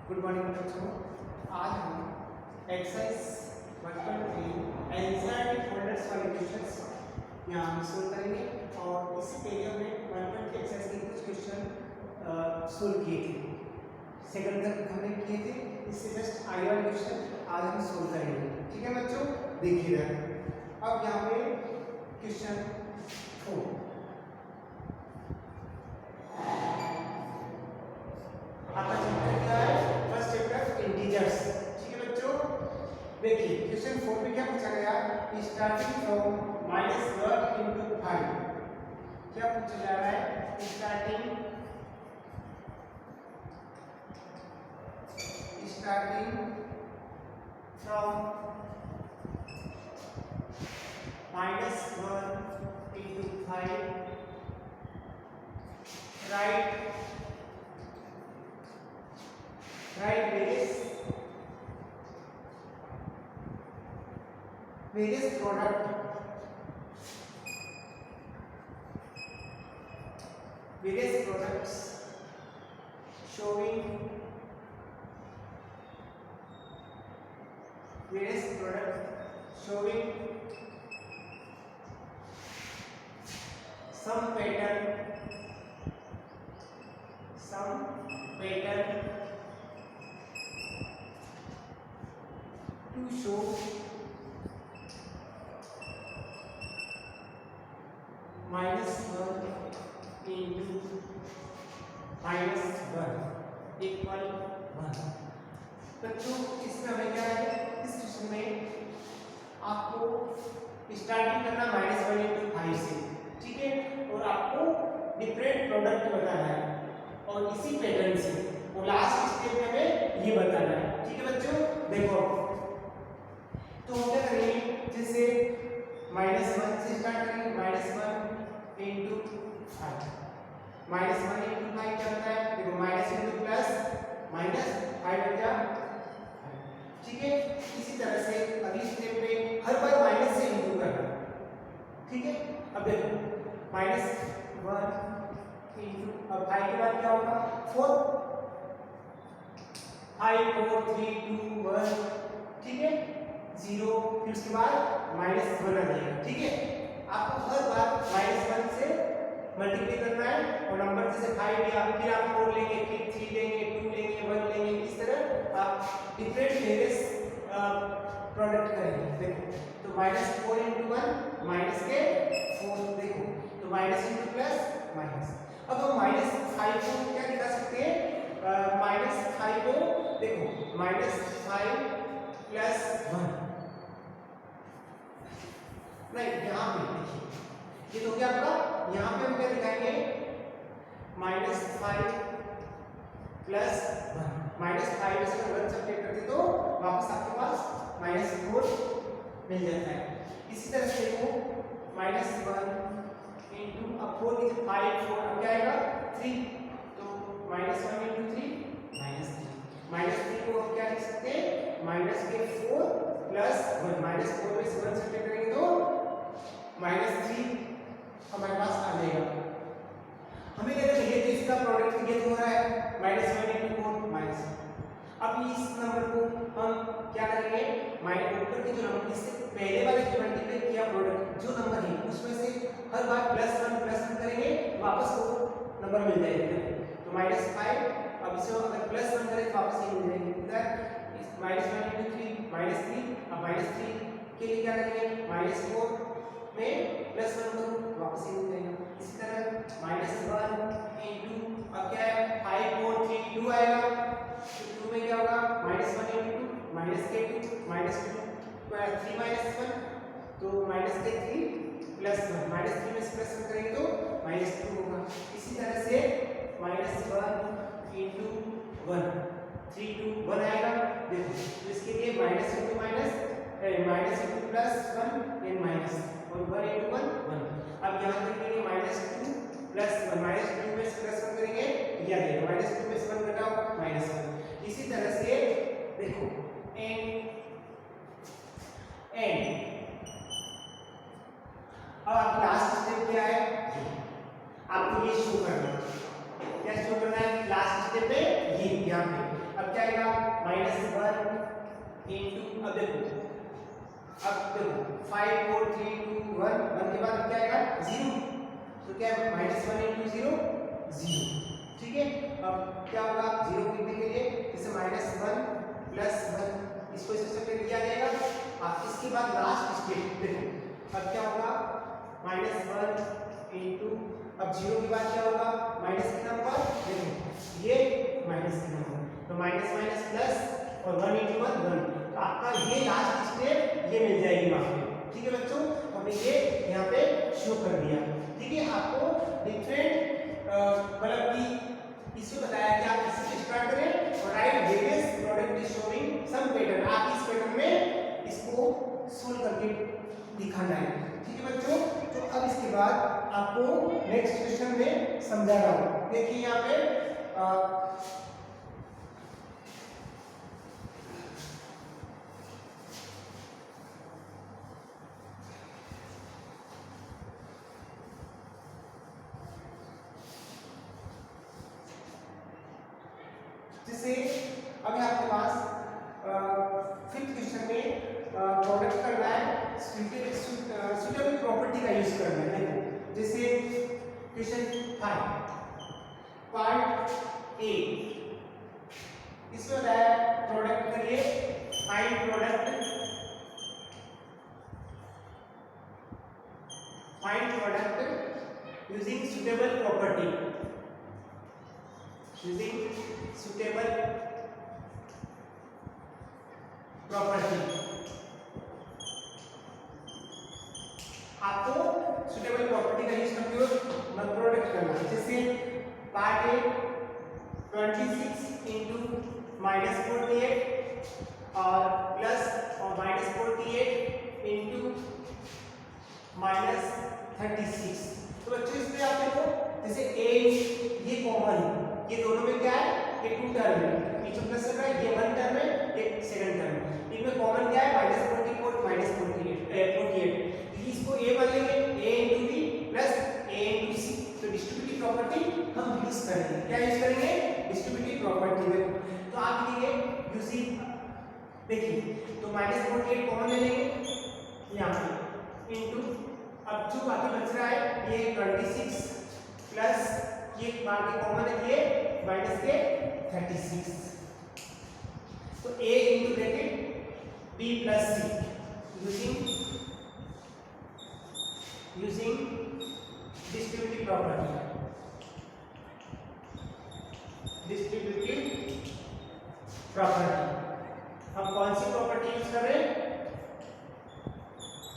Good morning बच्चों। आज हम एक्सरसाइज 1.3 एंजाइटी फोल्डर्स वाले क्वेश्चंस यहाँ हम सोल्व करेंगे और इसी पीरियड में 1.3 एक्सरसाइज के कुछ क्वेश्चन सोल्व किए थे, सेकंड तक हमने किए थे। इससे जस्ट आगे वाले क्वेश्चन आज हम सोल्व करेंगे। ठीक है बच्चों, देखिए अब यहाँ पे क्वेश्चन 4 आपका चैप्टर क्या है? First chapter integers. ठीक है बच्चों, देखिए क्वेश्चन 4 में क्या पूछा गया? स्टार्टिंग फ्रॉम -1 into 5 क्या पूछा जा रहा है? Starting from -1 into 5 right various products showing some pattern to show -1 into -1 equal 1। बच्चों इसमें हमें क्या है? इस क्वेश्चन में आपको स्टार्टिंग करना -1 into 5 से, ठीक है, और आपको डिफरेंट प्रोडक्ट बताना है और इसी पैटर्न से और लास्ट स्टेप में हमें ये बताना है। ठीक है बच्चों, देखो तो हम क्या करेंगे? जैसे -1 से स्टार्ट करेंगे, -1 into 5 -1 into 5 क्या होता है? देखो माइनस इंटू प्लस -5 बन गया। ठीक है, इसी तरह से अगली स्टेप में हर बार माइनस से इंटू करना। ठीक है, अब देखो -1 इंटू अब 5 के बाद क्या होगा? 4 5 4 3 2 1। ठीक है, 0 फिर उसके बाद -1 आ जाएगा। ठीक है, आपको हर बार -1 से मल्टीप्लाई करना है और नंबर जैसे 5 लिया, फिर आप 4 लेंगे, फिर 3 लेंगे, 2 लेंगे, 1 लेंगे, इस तरह आप डिफरेंट वेरियस प्रोडक्ट करेंगे। देखो तो -4 into 1 माइनस के 4, देखो तो माइनस इंटू प्लस माइनस। अब हम -5 को क्या दिखा सकते हैं? -5 को देखो -5 प्लस 1 नहीं, यहाँ पे देखिए ये तो क्या आपका, यहाँ पे हम क्या दिखाएंगे? -5 प्लस 1 -5 से 1 सब्ट्रैक्ट करते तो वापस आपके पास -4 मिल जाता है। इसी तरह से देखो -1 इंटू अब 4 की 5 4 अब क्या आएगा? 3, तो -1 इंटू 3 -3 को हम क्या लिख सकते हैं? माइनस के 4 प्लस 1 -4 में से 1 सब्ट्रैक्ट करेंगे तो -3 हमारे पास आ जाएगा। हमें कहते हैं ये तो इसका प्रोडक्ट ये हो रहा है -1 into 4 माइनस। अब इस नंबर को हम क्या करेंगे? ऊपर के जो नंबर इससे पहले वाले जो मल्टीप्लाई किया प्रोडक्ट जो नंबर है उसमें से हर बार +1 करेंगे, वापस वो नंबर मिल जाएगा। तो -5 अब इसे अगर +1 करें तो वापस ये मिल जाएगा। इधर -1 into 3 -3 अब -3 के लिए क्या करेंगे? -4 में +1 करो, वापस ये मिल जाएगा। इसी तरह -1 into अब क्या है? 5 4 3 2 आएगा, तो 2 में क्या होगा? -1 into 2 -2 3 -1 तो -3 प्लस 1 -3 में से +1 करेंगे तो -2 होगा। इसी तरह से -1 into 1 3 2 1 आएगा। देखो तो इसके लिए minus into plus 1 and minus और 1 into 1 1। अब यहाँ देखेंगे -2 प्लस 1 -2 में से +1 करेंगे, यह देखो -2 में से 1 घटाओ -1। इसी तरह से देखो एंड अब आपका लास्ट स्टेप क्या है? आपको ये शो करना है। क्या शो करना है? लास्ट स्टेप पे ये यहाँ पे अब क्या आएगा? इंटू, अब देखो 5 4 3 2 1, 1 के बाद अब क्या आएगा 0, तो क्या है -1 इंटू 0 0, ठीक है। अब क्या होगा 0 लिखने के लिए जैसे -1 प्लस 1 इसको इस तरह लिखा जाएगा। अब इसके बाद लास्ट स्टेप देखो अब क्या होगा -1 इंटू, अब 0 के बाद क्या होगा माइनस कितना होगा देखो ये माइनस कितना होगा, तो माइनस माइनस प्लस और 1 इंटू 1 1, तो आपका ये लास्ट स्टेप ये मिल जाएगी वहां पे, ठीक है बच्चों। हमने ये यहाँ पे शो कर दिया, ठीक है। आपको डिफरेंट मतलब कि इसमें बताया कि आप इससे स्टार्ट करें और write various product showing some pattern, आप इस पैटर्न में इसको सोल्व करके दिखाना है, ठीक है बच्चों। तो अब इसके बाद आपको नेक्स्ट क्वेश्चन में समझा रहा हूं, देखिए यहाँ पे जैसे अभी आपके पास 5th क्वेश्चन में प्रोडक्ट करना है, सुटेबल प्रॉपर्टी का यूज करना है। देखो जैसे क्वेश्चन 5 पार्ट ए, इसमें बताया प्रोडक्ट करिए, find product using suitable property, using suitable property। आपको suitable property का यूज करते हुए प्रोडक्ट करना है। जैसे पार्ट ए 26 इंटू -48 और प्लस और -48 इंटू -36, तो बच्चों इसमें आप देखो जैसे ए ये कॉमन है, ये दोनों में क्या है ये 2 टर्म है, बीच में प्लस है, ये 1 टर्म है, ये सेकंड टर्म है, इनमें कॉमन क्या है -44 -48, इसको a मान लेंगे a into b plus a into c, तो डिस्ट्रीब्यूटिव प्रॉपर्टी हम यूज करेंगे, क्या यूज करेंगे डिस्ट्रीब्यूटिव प्रॉपर्टी में। तो आप लिखिए यूजिंग, देखिए तो -48 कॉमन ले लेंगे यहाँ पे इंटू, अब जो बाकी बच रहा है ये 26 प्लस ये बाकी कॉमन है ये माइनस के 36, तो a into bracket b plus c using distributive property, हम कौन सी प्रॉपर्टी यूज कर रहे हैं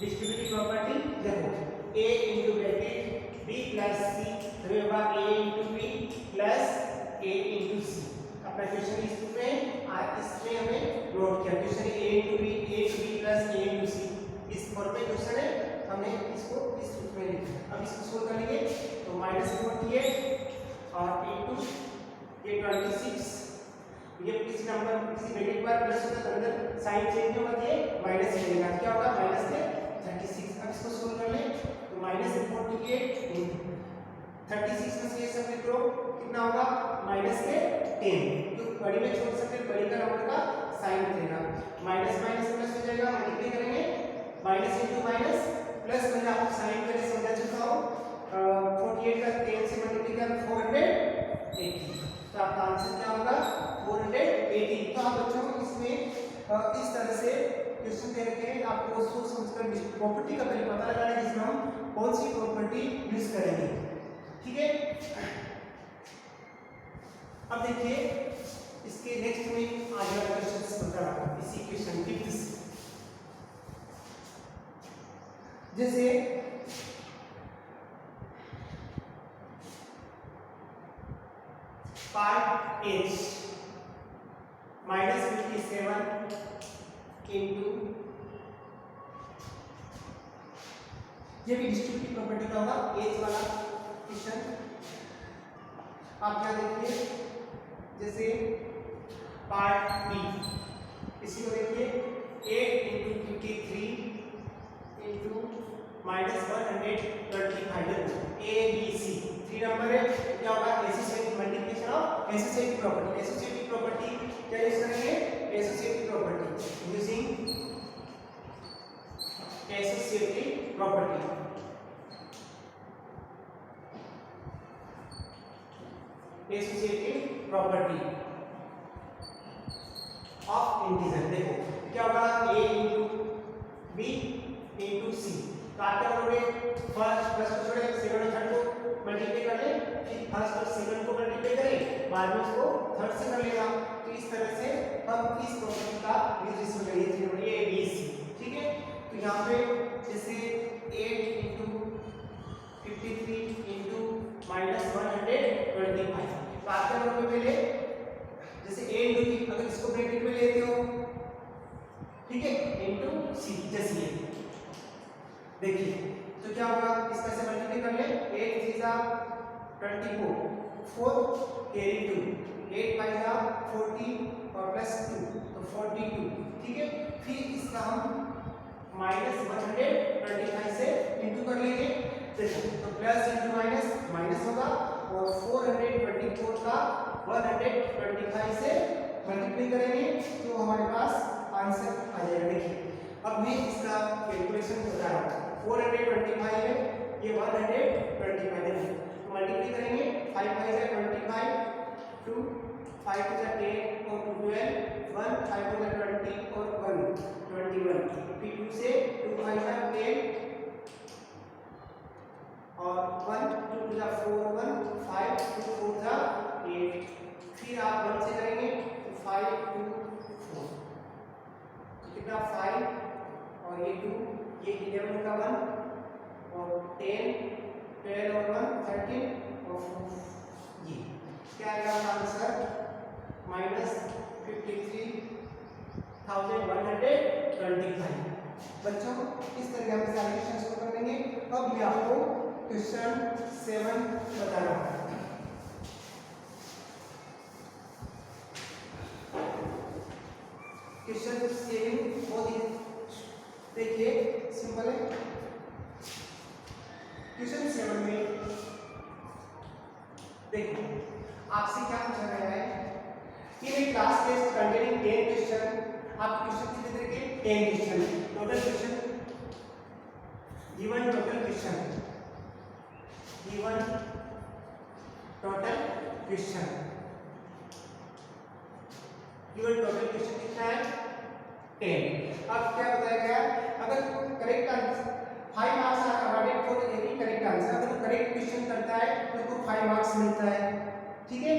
डिस्ट्रीब्यूटिव प्रॉपर्टी। देखो a into bracket b plus c होगा a into b plus a into c। अपना क्वेश्चन इसमें हमें नोट किया, question a into b plus a into c, इस फॉर्म में क्वेश्चन है, हमने इसको इस रूप में लिखा। अब इसको सोल्व करेंगे तो -48 और इंटू ये 26, ये किसी नंबर किसी ब्रैकेट पर प्लस होता है तो अंदर साइन चेंज होगा, ये माइनस मिलेगा, क्या होगा माइनस के 36। अब इसको सोल्व कर लें तो -48 इंटू 36 में से ये सब लिख लो कितना होगा -10, तो बड़ी में छोड़ सकते हैं, बड़ी का नंबर का साइन बदलेगा, माइनस माइनस प्लस हो जाएगा, मल्टीप्लाई करेंगे माइनस इंटू माइनस प्लस, मैंने आपको साइन करके समझा चुका हूँ, 48 का 10 से मल्टीप्लाई कर 480, तो आपका आंसर क्या होगा 480। तो आप बच्चों इसमें इस तरह से क्वेश्चन दे रखे हैं, आपको सोच समझकर प्रॉपर्टी का पहले पता लगाना है जिसमें हम कौन सी प्रॉपर्टी यूज करेंगे, ठीक है। अब देखिए इसके नेक्स्ट में आगे वाला क्वेश्चन बता रहा हूं, इसी क्वेश्चन की जैसे पार्ट एच -57 इंटू, ये भी डिस्ट्रीब्यूटिव प्रॉपर्टी का होगा एच वाला क्वेश्चन। आप क्या देखिए जैसे पार्ट बी, इसी को देखिए 8 into 53 into -135, A B C 3 number है, क्या होगा ऐसे से multiplication definition of associative property. Associative property क्या यूज करेंगे? Associative property using associative property associative property of integer. देखो क्या होगा, a into B into C, काटे करोगे फर्स्ट प्लस को छोड़े सेकंड और थर्ड को मल्टीप्लाई कर ले, फिर फर्स्ट और सेकंड को मल्टीप्लाई करें, बाद में उसको थर्ड से कर लेगा। तो इस तरह से हम इस प्रॉपर्टी का यूज इसमें करेंगे a b c। ठीक है, तो यहाँ पे जैसे 8 इंटू 53 इंटू -125, काटे करोगे पहले जैसे a इंटू b, अगर इसको ब्रैकेट में लेते हो, ठीक है, इंटू सी जैसे ये देखिए, तो क्या होगा, इसका से मल्टीप्लाई कर ले, 8 3 जा 24, 4 कैरी 2, 8 5 जा 40 और प्लस 2 तो 42। ठीक है, फिर इसका हम -125 से इंटू कर लेंगे, तो प्लस इंटू माइनस माइनस होगा और 424 का 125 से मल्टीप्लाई करेंगे तो हमारे पास आंसर आ जाएगा। देखिए अब मैं इसका कैलकुलेशन बता रहा हूँ, 425 है, ये 125 है, मल्टीप्लाई करेंगे, 5 5 है 25, 2 5 2 है 10 और 12, 1 5 2 है 20 और 1 21, फिर 2 से 2 5 है 10 और 1 2 2 4 1 5 2 4 8, फिर आप 1 से करेंगे तो 5 2 4, कितना 5 और ये 2, ये 11 का 1 और 10 12 और 1 13 और 4, ये क्या आएगा आंसर -53,125। बच्चों इस तरह हम सारे क्वेश्चंस को कर लेंगे। अब मैं आपको क्वेश्चन 7 बता रहा हूँ। क्वेश्चन 7 बहुत ही देखिए सिंपल है। क्वेश्चन 7 में देखिए आपसे क्या पूछा गया है कि एक क्लास टेस्ट कंटेनिंग 10 क्वेश्चन, आप क्वेश्चन कितने तरह के 10 क्वेश्चन, total question given, total question given, total question given, total question कितना है 10। अब क्या बताया गया, अगर correct answer 5 marks are awarded for every correct answer, अगर करेक्ट क्वेश्चन करता है तो उसको 5 मार्क्स मिलता है। ठीक है,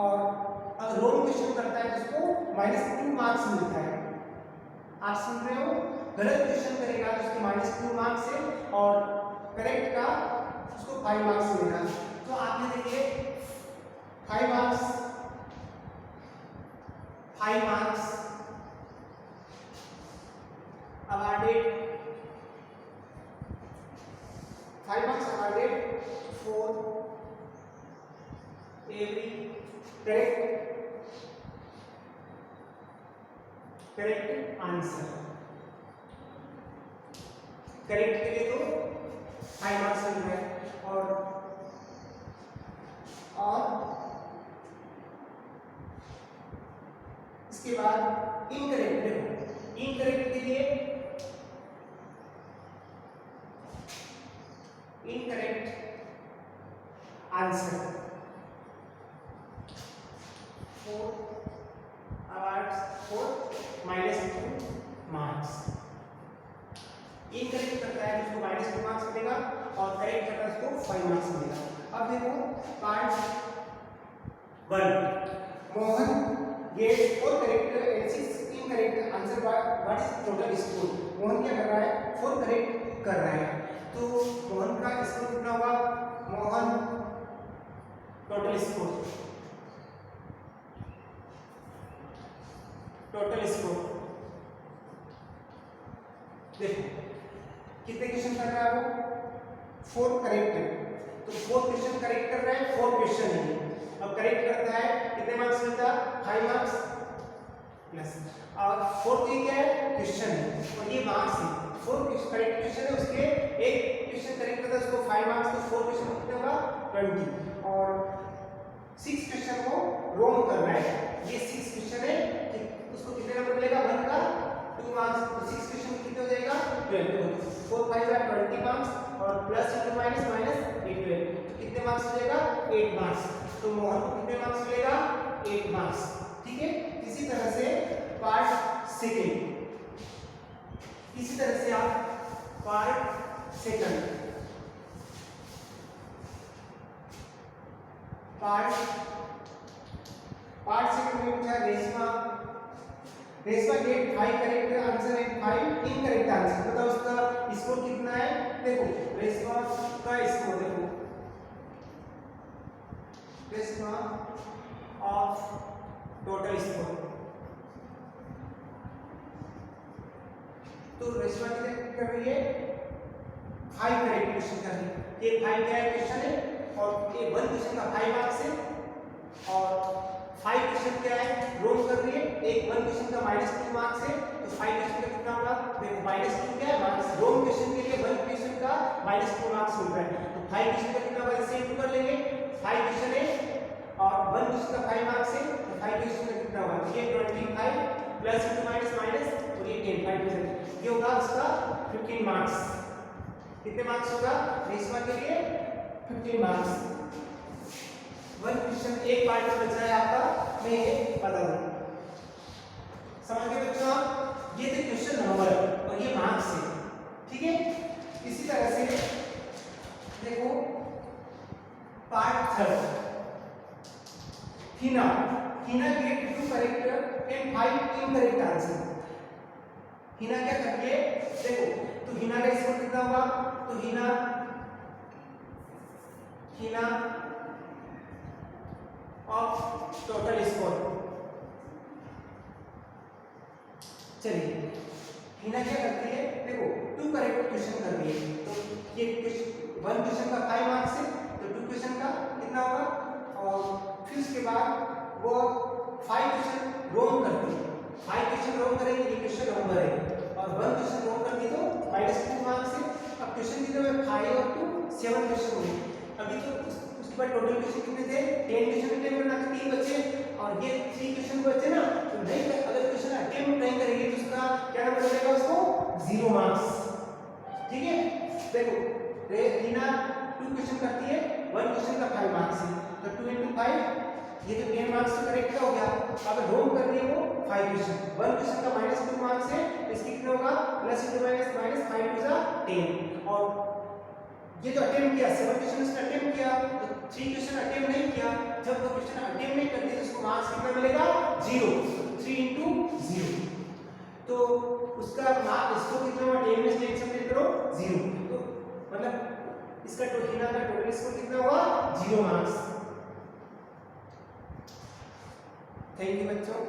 और अगर रॉन्ग क्वेश्चन करता है तो उसको -2 मार्क्स मिलता है। आप सुन रहे हो, गलत क्वेश्चन करेगा तो उसको -2 मार्क्स है और करेक्ट का उसको 5 मार्क्स मिलेगा। तो आपने देखिए 5 marks 5 marks awarded 5 marks awarded for every correct answer। Correct के लिए तो 5 मार्क्स मिल रहा है और इसके बाद इनकरेक्ट, देखो इनकरेक्ट के लिए incorrect answer 4 awards for -2 marks. Incorrect करता है उसको -2 मार्क्स मिलेगा और करेक्ट करता है उसको 5 मार्क्स मिलेगा। अब देखो पार्ट 1, मोहन गेट्स और correct and 6 incorrect answer, what is total score. Mohan क्या कर रहा है, 4 करेक्ट कर रहा है, तो मोहन का स्कोर कितना होगा, मोहन टोटल स्कोर देखो कितने क्वेश्चन कर रहा है वो, 4 करेक्ट है, तो 4 क्वेश्चन करेक्ट कर रहा है, 4 क्वेश्चन है। अब करेक्ट करता है कितने मार्क्स मिलता है, 5 मार्क्स प्लस, और 4 क्या है, क्वेश्चन है और ये मार्क्स है। 4 करेक्ट क्वेश्चन है, उसके एक क्वेश्चन करेक्ट करता है उसको 5 मार्क्स, तो 4 क्वेश्चन कितने होगा 20 और 6 क्वेश्चन को रोम करना है। ये 6 क्वेश्चन है, उसको कितने नंबर मिलेगा 1 का 2 मार्क्स। तो 6 क्वेश्चन कितने हो जाएगा 12। 4 5 are 20 मार्क्स और प्लस इंटू माइनस माइनस 12, तो कितने मार्क्स हो जाएगा 8 मार्क्स। तो मोहन को कितने मार्क्स मिलेगा 8 मार्क्स। ठीक है, इसी तरह से पार्ट सेकंड, इसी तरह से आप पार्ट सेकंड में पूछा Reshma get 5 correct answer and 5 incorrect answer. बताओ उसका स्कोर कितना है। देखो रेशमा का स्कोर देखो, रेशमा ऑफ टोटल स्कोर, तो रेशमा कितने कर रही है 5 करेक्ट क्वेश्चन कर रही है। ये 5 क्या क्वेश्चन है और ये 1 क्वेश्चन का 5 मार्क्स है और 5 क्वेश्चन क्या है रोम कर रही है। एक 1 क्वेश्चन का -2 मार्क्स है, तो 5 क्वेश्चन का कितना होगा देखो -2 क्या है मार्क्स। रोम क्वेश्चन के लिए 1 क्वेश्चन का -2 मार्क्स मिल रहा है, तो 5 क्वेश्चन का कितना होगा इससे इंटू कर लेंगे। 5 क्वेश्चन है और 1 क्वेश्चन का 5 मार्क्स है, तो 5 क्वेश्चन का कितना होगा ये 25 प्लस इंटू माइनस माइनस और ये 10 5 क्वेश्चन, ये होगा उसका 15 मार्क्स। कितने मार्क्स होगा रेशमा के लिए 15 मार्क्स। 1 क्वेश्चन एक पार्ट में बच रहा है आपका, मैं ये बता दूं। समझ गए बच्चों, ये थे क्वेश्चन नंबर और ये मार्क्स है। ठीक है, इसी तरह से देखो part third, Hina get 2 correct and 5 incorrect answer. Hina क्या करती है देखो, तो हिना का स्कोर कितना होगा, तो हिना ऑफ टोटल स्कोर, चलिए हिना क्या करती है देखो 2 करेक्ट क्वेश्चन कर रही है, तो ये 1 क्वेश्चन का 5 मार्क्स है, तो 2 क्वेश्चन का कितना होगा और फिर उसके बाद वो 5 क्वेश्चन रोम करती है। 5 क्वेश्चन रोम करेंगे, ये क्वेश्चन नंबर है और 1 क्वेश्चन रोम करती तो -2 मार्क्स है। अब क्वेश्चन कितने हुए 5 और 2 7 क्वेश्चन हुए। अभी तो उसके बाद टोटल क्वेश्चन कितने थे 10 क्वेश्चन अटेम्प्ट करना, 3 बचे और ये 3 क्वेश्चन बचे ना, तो नहीं अगर क्वेश्चन अटेम्प्ट नहीं करेंगे तो उसका क्या नंबर मिलेगा उसको 0 मार्क्स। ठीक है, देखो रीना 2 क्वेश्चन करती है, 1 क्वेश्चन का 5 मार्क्स है, तो 2 into 5 ये तो 10 मार्क्स तो करेक्ट हो गया। अब रोम कर रही है वो 5 क्वेश्चन, 1 क्वेश्चन का -2 मार्क्स है, इसके कितना होगा plus into minus minus 5 to the 10 और ये तो अटेम्प्ट किया 7 क्वेश्चन उसने अटेम्प्ट किया, तो 3 क्वेश्चन अटेम्प्ट नहीं किया। जब वो क्वेश्चन अटेम्प्ट नहीं करती तो उसको मार्क्स कितना मिलेगा 0, 3 into 0, तो उसका मार्क्स इसको कितना होगा 10 में से 1 सबट्रैक्ट करो 0, तो मतलब इसका तो हिना का टोटल स्कोर कितना होगा 0 मार्क्स। थैंक यू बच्चों।